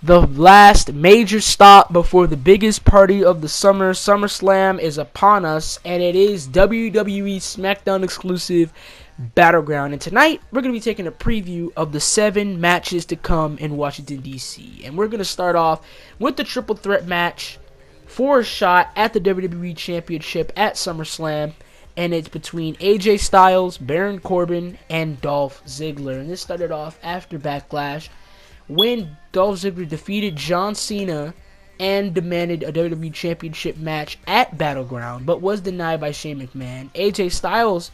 The last major stop before the biggest party of the summer, SummerSlam, is upon us, and it is WWE SmackDown exclusive Battleground. And tonight, we're going to be taking a preview of the 7 matches to come in Washington, D.C. And we're going to start off with the triple threat match for a shot at the WWE Championship at SummerSlam. And it's between AJ Styles, Baron Corbin, and Dolph Ziggler. And this started off after Backlash, when Dolph Ziggler defeated John Cena and demanded a WWE Championship match at Battleground, but was denied by Shane McMahon. AJ Styles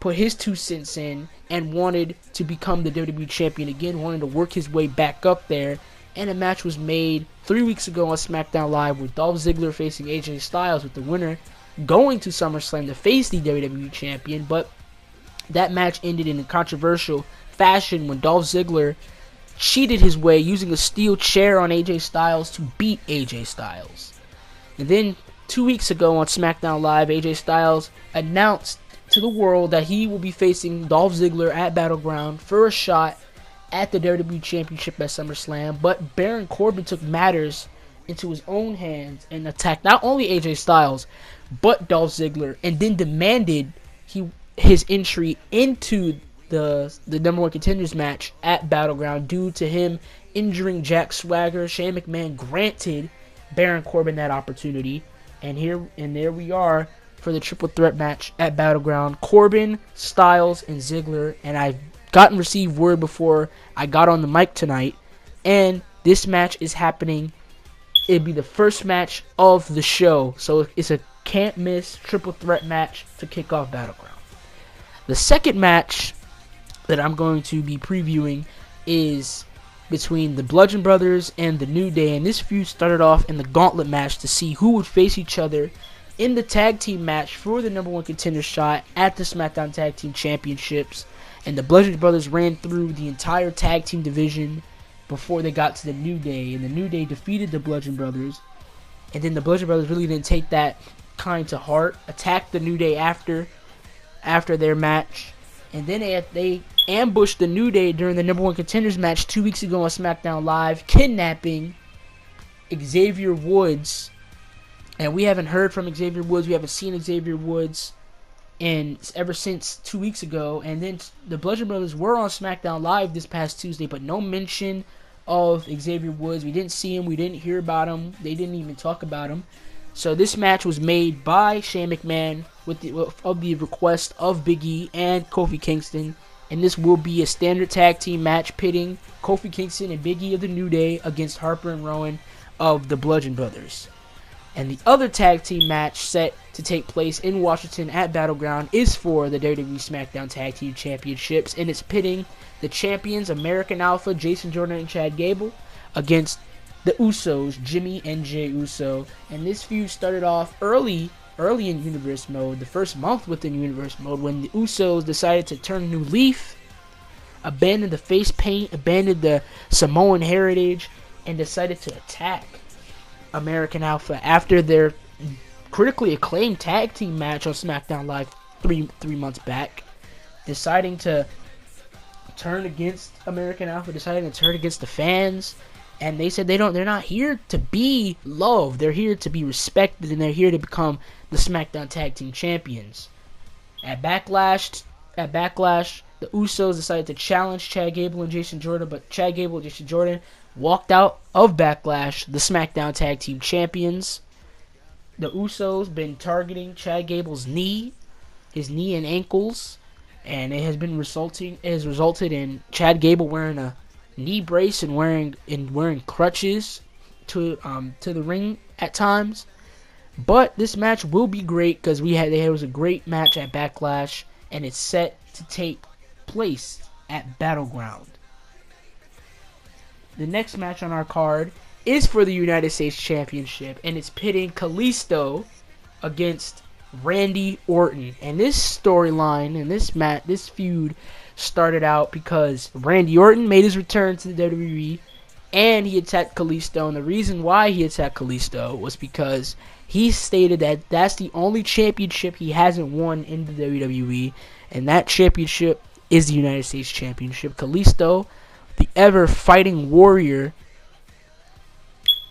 put his 2 cents in and wanted to become the WWE Champion again, wanted to work his way back up there, and a match was made 3 weeks ago on SmackDown Live with Dolph Ziggler facing AJ Styles, with the winner going to SummerSlam to face the WWE Champion. But that match ended in a controversial fashion when Dolph Ziggler cheated his way using a steel chair on AJ Styles to beat AJ Styles. And then 2 weeks ago on SmackDown Live, AJ Styles announced to the world that he will be facing Dolph Ziggler at Battleground for a shot at the WWE Championship at SummerSlam. But Baron Corbin took matters into his own hands and attacked not only AJ Styles but Dolph Ziggler, and then demanded his entry into the number one contenders match at Battleground due to him injuring Jack Swagger. Shane McMahon granted Baron Corbin that opportunity, and there we are for the triple threat match at Battleground: Corbin, Styles, and Ziggler. And I've received word before I got on the mic tonight, and this match is happening. It'll be the first match of the show, so it's a can't miss triple threat match to kick off Battleground. The second match that I'm going to be previewing is between the Bludgeon Brothers and the New Day, and this feud started off in the gauntlet match to see who would face each other in the tag team match for the number one contender shot at the SmackDown Tag Team Championships. And the Bludgeon Brothers ran through the entire tag team division before they got to the New Day, and the New Day defeated the Bludgeon Brothers. And then the Bludgeon Brothers really didn't take that kind to heart, attacked the New Day after their match. And then they ambushed the New Day during the number one contenders match 2 weeks ago on SmackDown Live, kidnapping Xavier Woods. And we haven't heard from Xavier Woods. We haven't seen Xavier Woods ever since 2 weeks ago. And then the Bludgeon Brothers were on SmackDown Live this past Tuesday, but no mention of Xavier Woods. We didn't see him. We didn't hear about him. They didn't even talk about him. So this match was made by Shane McMahon with the request of Big E and Kofi Kingston, and this will be a standard tag team match pitting Kofi Kingston and Big E of the New Day against Harper and Rowan of the Bludgeon Brothers. And the other tag team match set to take place in Washington at Battleground is for the WWE SmackDown Tag Team Championships, and it's pitting the champions American Alpha, Jason Jordan and Chad Gable, against the Usos, Jimmy and Jey Uso. And this feud started off early in Universe Mode, the first month within Universe Mode, when the Usos decided to turn a new leaf, abandon the face paint, abandoned the Samoan heritage, and decided to attack American Alpha after their critically acclaimed tag team match on SmackDown Live three months back, deciding to turn against American Alpha, deciding to turn against the fans. And they said they're not here to be loved. They're here to be respected, and they're here to become the SmackDown Tag Team Champions. At Backlash, the Usos decided to challenge Chad Gable and Jason Jordan, but Chad Gable and Jason Jordan walked out of Backlash, the SmackDown Tag Team Champions. The Usos been targeting Chad Gable's knee, his knee and ankles, and it has resulted in Chad Gable wearing a knee brace and wearing crutches to the ring at times. But this match will be great because there was a great match at Backlash, and it's set to take place at Battleground. The next match on our card is for the United States Championship, and it's pitting Kalisto against Randy Orton. And this storyline and this feud started out because Randy Orton made his return to the WWE, and he attacked Kalisto. And the reason why he attacked Kalisto was because he stated that that's the only championship he hasn't won in the WWE, and that championship is the United States Championship. Kalisto, the ever fighting warrior,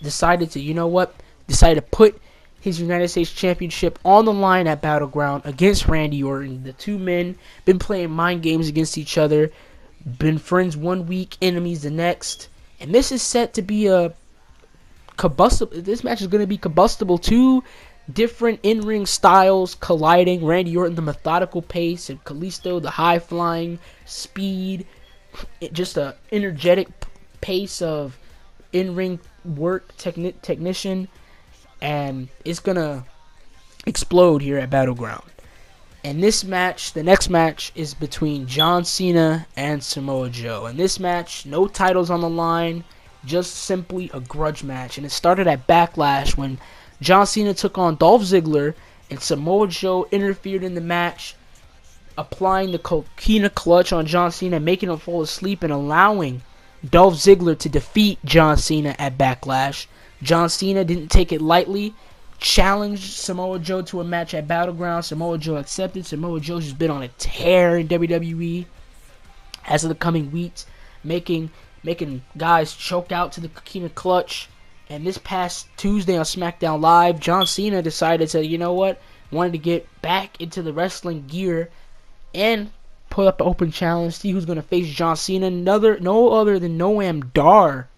decided to put his United States Championship on the line at Battleground against Randy Orton. The two men been playing mind games against each other, been friends one week, enemies the next, and this is set to be a combustible. This match is going to be combustible. Two different in-ring styles colliding. Randy Orton, the methodical pace, and Kalisto, the high-flying speed. Just a energetic pace of in-ring work technician, and it's gonna explode here at Battleground. And this match, the next match, is between John Cena and Samoa Joe. And this match, no titles on the line, just simply a grudge match. And it started at Backlash when John Cena took on Dolph Ziggler, and Samoa Joe interfered in the match, applying the coquina clutch on John Cena, making him fall asleep, and allowing Dolph Ziggler to defeat John Cena at Backlash. John Cena didn't take it lightly, challenged Samoa Joe to a match at Battleground. Samoa Joe accepted. Samoa Joe's just been on a tear in WWE as of the coming weeks, making guys choke out to the coquina clutch. And this past Tuesday on SmackDown Live, John Cena decided to, wanted to get back into the wrestling gear and put up an open challenge, see who's going to face John Cena. No other than Noam Dar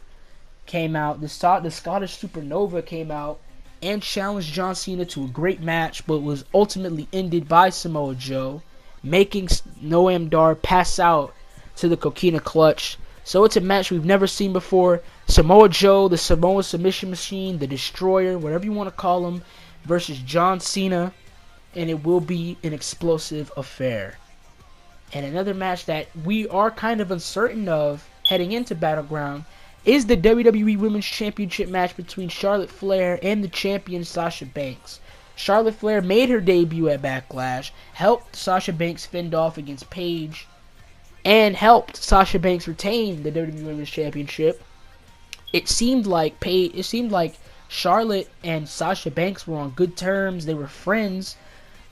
came out. The Scottish Supernova came out and challenged John Cena to a great match, but was ultimately ended by Samoa Joe, making Noam Dar pass out to the coquina clutch. So it's a match we've never seen before. Samoa Joe, the Samoa Submission Machine, the Destroyer, whatever you want to call him, versus John Cena, and it will be an explosive affair. And another match that we are kind of uncertain of heading into Battleground is the WWE Women's Championship match between Charlotte Flair and the champion Sasha Banks. Charlotte Flair made her debut at Backlash, helped Sasha Banks fend off against Paige, and helped Sasha Banks retain the WWE Women's Championship. It seemed like Charlotte and Sasha Banks were on good terms. They were friends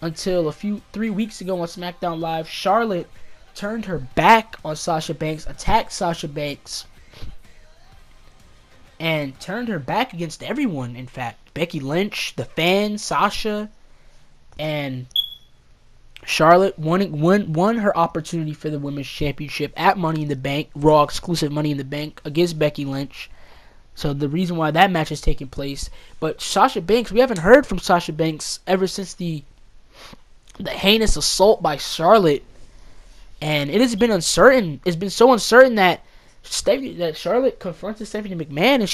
until 3 weeks ago on SmackDown Live. Charlotte turned her back on Sasha Banks, attacked Sasha Banks, and turned her back against everyone, in fact. Becky Lynch, the fans, Sasha, and Charlotte won her opportunity for the Women's Championship at Money in the Bank, Raw exclusive Money in the Bank against Becky Lynch. So the reason why that match is taking place. But Sasha Banks, we haven't heard from Sasha Banks ever since the heinous assault by Charlotte, and it has been uncertain. It's been so uncertain that Charlotte confronted Stephanie McMahon, and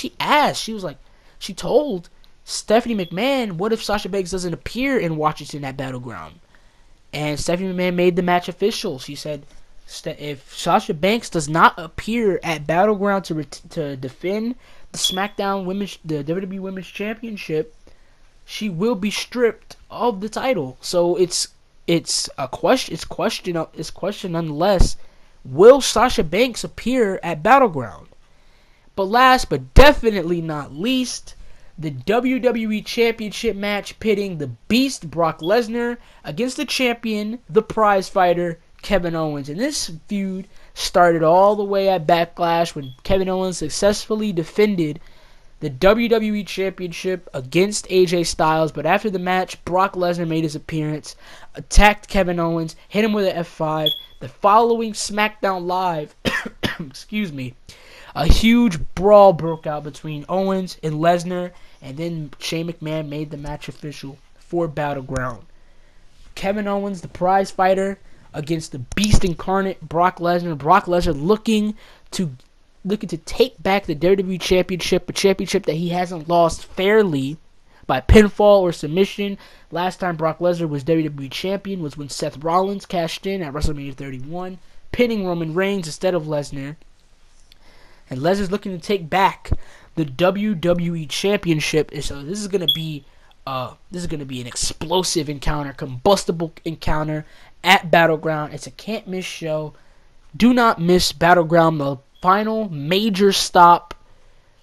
she told Stephanie McMahon, what if Sasha Banks doesn't appear in Washington at Battleground? And Stephanie McMahon made the match official. She said, if Sasha Banks does not appear at Battleground to defend the the WWE Women's Championship, she will be stripped of the title. So it's a question. It's question nonetheless. Will Sasha Banks appear at Battleground? But last but definitely not least, the WWE Championship match pitting the Beast Brock Lesnar against the champion, the prize fighter, Kevin Owens. And this feud started all the way at Backlash when Kevin Owens successfully defended the WWE Championship against AJ Styles. But after the match, Brock Lesnar made his appearance, attacked Kevin Owens, hit him with an F5. The following SmackDown Live, a huge brawl broke out between Owens and Lesnar, and then Shane McMahon made the match official for Battleground. Kevin Owens, the prize fighter, against the Beast Incarnate, Brock Lesnar. Brock Lesnar looking to take back the WWE Championship, a championship that he hasn't lost fairly by pinfall or submission. Last time Brock Lesnar was WWE Champion was when Seth Rollins cashed in at WrestleMania 31, pinning Roman Reigns instead of Lesnar. And Lesnar's looking to take back the WWE Championship. So this is gonna be an explosive encounter, combustible encounter at Battleground. It's a can't miss show. Do not miss Battleground, the final major stop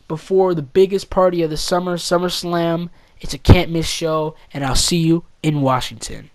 before the biggest party of the summer, SummerSlam. It's a can't miss show, and I'll see you in Washington.